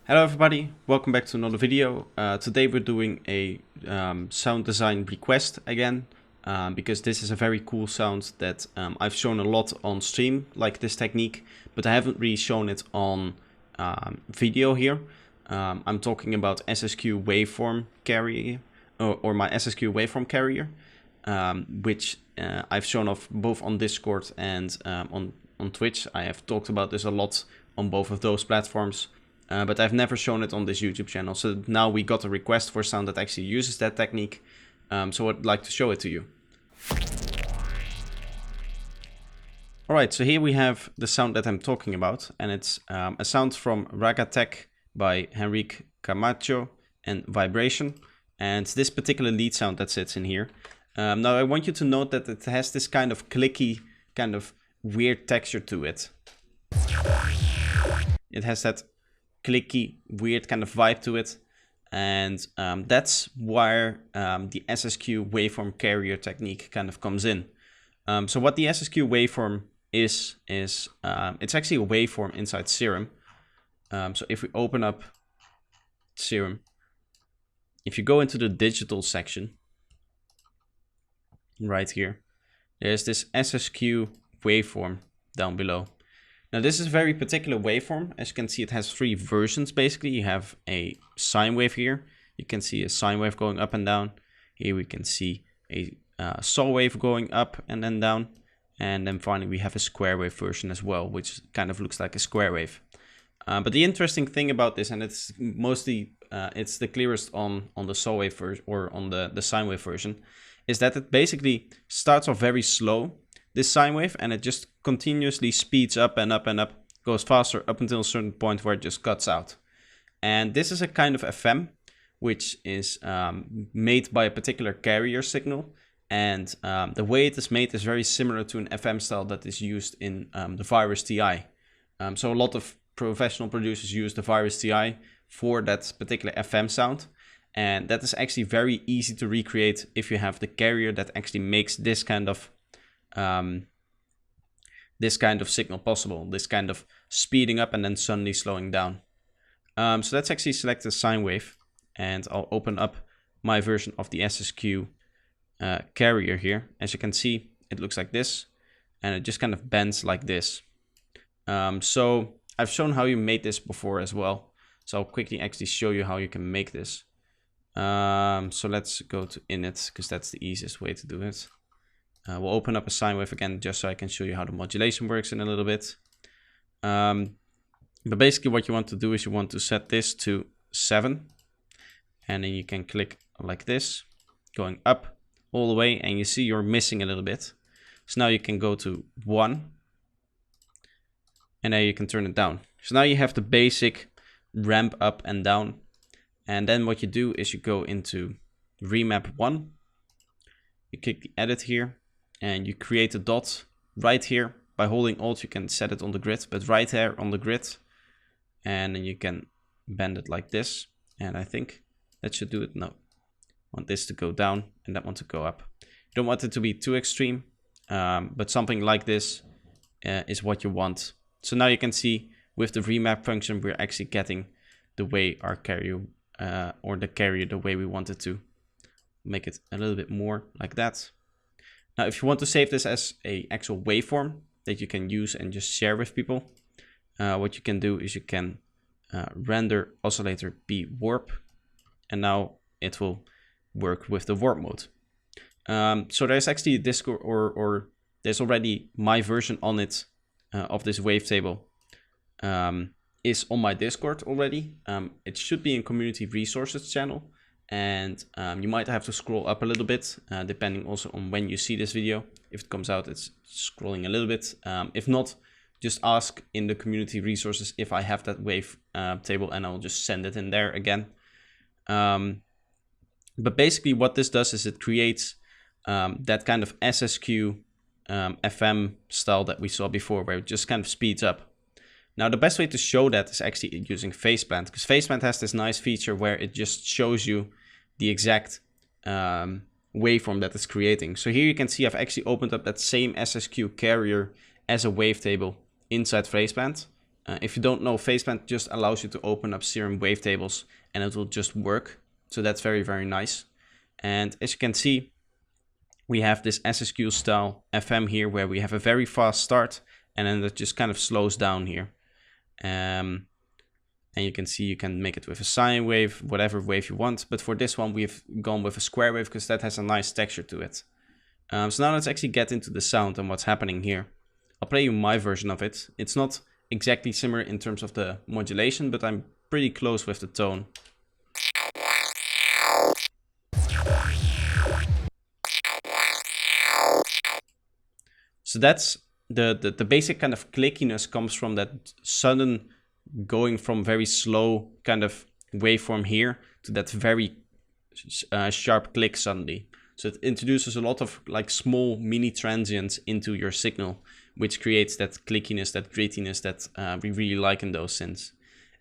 Hello everybody, welcome back to another video. Today we're doing a sound design request again, because this is a very cool sound that I've shown a lot on stream, like this technique, but I haven't really shown it on video here. I'm talking about SSQ waveform carrier, or my SSQ waveform carrier, which I've shown off both on Discord and on Twitch. I have talked about this a lot on both of those platforms. But I've never shown it on this YouTube channel. So now we got a request for sound that actually uses that technique. So I'd like to show it to you. Alright, so here we have the sound that I'm talking about. And it's a sound from Ragga Tech by Henrique Camacho and Vibration. And this particular lead sound that sits in here. Now I want you to note that it has this kind of clicky, kind of weird texture to it. It has that clicky, weird kind of vibe to it, and that's where the SSQ waveform carrier technique kind of comes in. So what the SSQ waveform is it's actually a waveform inside Serum. So if we open up Serum, if you go into the digital section, right here, there's this SSQ waveform down below. Now this is a very particular waveform. As you can see, it has three versions basically. You have a sine wave here. You can see a sine wave going up and down. Here we can see a saw wave going up and then down. And then finally we have a square wave version as well, which kind of looks like a square wave. But the interesting thing about this, and it's mostly, it's the clearest on the saw wave version or on the sine wave version, is that it basically starts off very slow, this sine wave, and it just continuously speeds up and up and up, goes faster up until a certain point where it just cuts out. And this is a kind of FM, which is made by a particular carrier signal. And the way it is made is very similar to an FM style that is used in the Virus TI. So a lot of professional producers use the Virus TI for that particular FM sound. And that is actually very easy to recreate if you have the carrier that actually makes this kind of signal possible, this kind of speeding up and then suddenly slowing down. So let's actually select the sine wave, and I'll open up my version of the SSQ carrier here. As you can see, it looks like this, and it just kind of bends like this. So I've shown how you made this before as well, so I'll quickly actually show you how you can make this. So let's go to init, because that's the easiest way to do it. We'll open up a sine wave again, just so I can show you how the modulation works in a little bit. But basically what you want to do is you want to set this to 7. And then you can click like this, going up all the way, and you see you're missing a little bit. So now you can go to 1. And then you can turn it down. So now you have the basic ramp up and down. And then what you do is you go into remap 1. You click the edit here. And you create a dot right here. By holding Alt, you can set it on the grid, but right there on the grid. And then you can bend it like this. And I think that should do it. No, I want this to go down and that one to go up. You don't want it to be too extreme, but something like this is what you want. So now you can see with the remap function, we're actually getting the way our carrier, or the carrier the way we want it to. Make it a little bit more like that. Now, if you want to save this as an actual waveform that you can use and just share with people, what you can do is you can render oscillator B warp, and now it will work with the warp mode. So there's actually a Discord, or there's already my version on it of this wavetable is on my Discord already. It should be in community resources channel. And you might have to scroll up a little bit, depending also on when you see this video. If it comes out, it's scrolling a little bit. If not, just ask in the community resources if I have that wave table, and I'll just send it in there again. But basically what this does is it creates that kind of SSQ FM style that we saw before, where it just kind of speeds up. Now, the best way to show that is actually using Faceplant, because Faceplant has this nice feature where it just shows you the exact waveform that it's creating. So here you can see I've actually opened up that same SSQ carrier as a wavetable inside Faceplant. If you don't know, Faceband just allows you to open up Serum wavetables and it will just work. So that's very, very nice. And as you can see, we have this SSQ style FM here where we have a very fast start and then it just kind of slows down here. And you can see you can make it with a sine wave, whatever wave you want. But for this one, we've gone with a square wave because that has a nice texture to it. So now let's actually get into the sound and what's happening here. I'll play you my version of it. It's not exactly similar in terms of the modulation, but I'm pretty close with the tone. So that's the basic kind of clickiness comes from that sudden going from very slow kind of waveform here to that very sharp click suddenly. So it introduces a lot of like small mini transients into your signal, which creates that clickiness, that grittiness that we really like in those synths.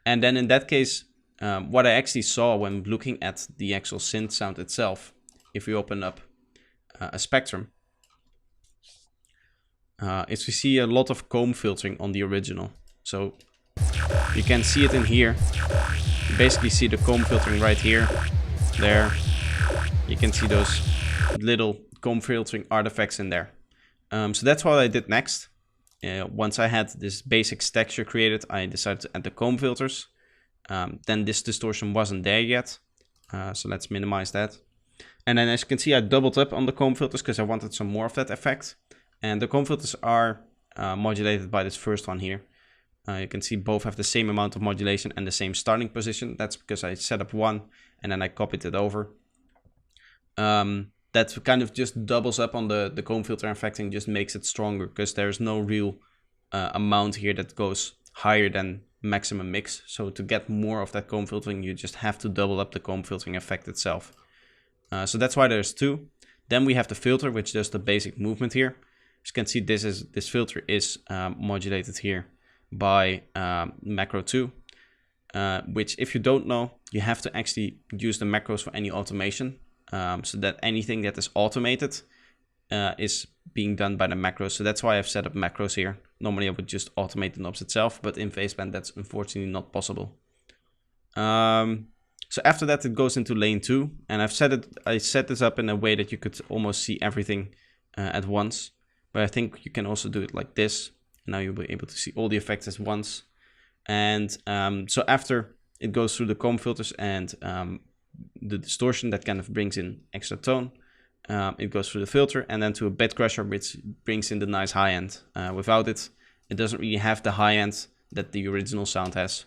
And then in that case, what I actually saw when looking at the actual synth sound itself, if we open up a spectrum, is we see a lot of comb filtering on the original. So you can see it in here. You basically see the comb filtering right here, there. You can see those little comb filtering artifacts in there. So that's what I did next. Once I had this basic texture created, I decided to add the comb filters. Then this distortion wasn't there yet. So let's minimize that. And then as you can see, I doubled up on the comb filters because I wanted some more of that effect. And the comb filters are modulated by this first one here. You can see both have the same amount of modulation and the same starting position. That's because I set up one and then I copied it over. That kind of just doubles up on the comb filter effect and just makes it stronger because there's no real amount here that goes higher than maximum mix. So to get more of that comb filtering, you just have to double up the comb filtering effect itself. So that's why there's two. Then we have the filter, which does the basic movement here. As you can see, this filter is modulated here by macro 2, which if you don't know, you have to actually use the macros for any automation, so that anything that is automated is being done by the macros. So that's why I've set up macros here. Normally I would just automate the knobs itself, but in Faceband that's unfortunately not possible. So after that it goes into lane 2, and I set this up in a way that you could almost see everything at once. But I think you can also do it like this. Now you'll be able to see all the effects at once. And so after it goes through the comb filters and the distortion that kind of brings in extra tone, it goes through the filter and then to a bit crusher, which brings in the nice high end. Without it, it doesn't really have the high end that the original sound has.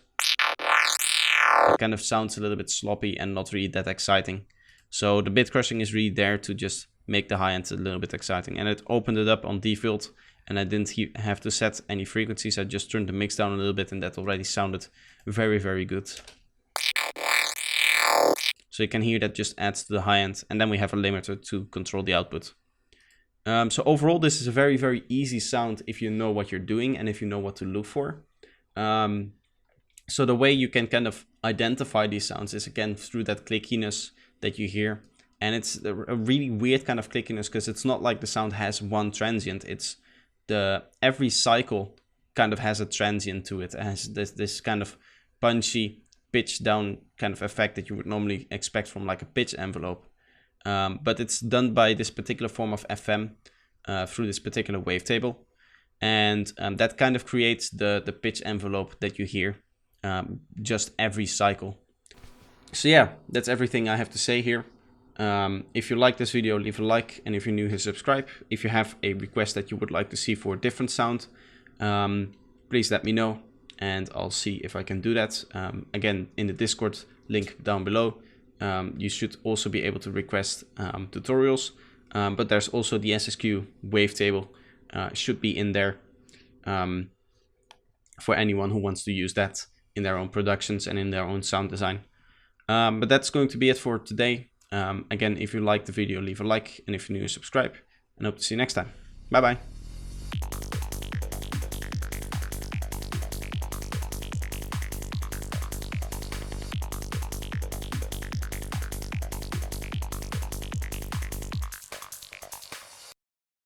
It kind of sounds a little bit sloppy and not really that exciting. So the bit crushing is really there to just make the high end a little bit exciting. And it opened it up on default and I didn't have to set any frequencies. I just turned the mix down a little bit and that already sounded very, very good. So you can hear that just adds to the high end, and then we have a limiter to control the output. So overall, this is a very, very easy sound if you know what you're doing and if you know what to look for. So the way you can kind of identify these sounds is again through that clickiness that you hear. And it's a really weird kind of clickiness because it's not like the sound has one transient. It's every cycle kind of has a transient to it. It has this kind of punchy pitch down kind of effect that you would normally expect from like a pitch envelope. But it's done by this particular form of FM through this particular wavetable. And that kind of creates the pitch envelope that you hear just every cycle. So yeah, that's everything I have to say here. If you like this video, leave a like, and if you're new here, subscribe. If you have a request that you would like to see for a different sound, please let me know and I'll see if I can do that. Again, in the Discord link down below, you should also be able to request tutorials, but there's also the SSQ wavetable should be in there for anyone who wants to use that in their own productions and in their own sound design. But that's going to be it for today. Again, if you liked the video, leave a like, and if you're new, subscribe, and hope to see you next time. Bye bye.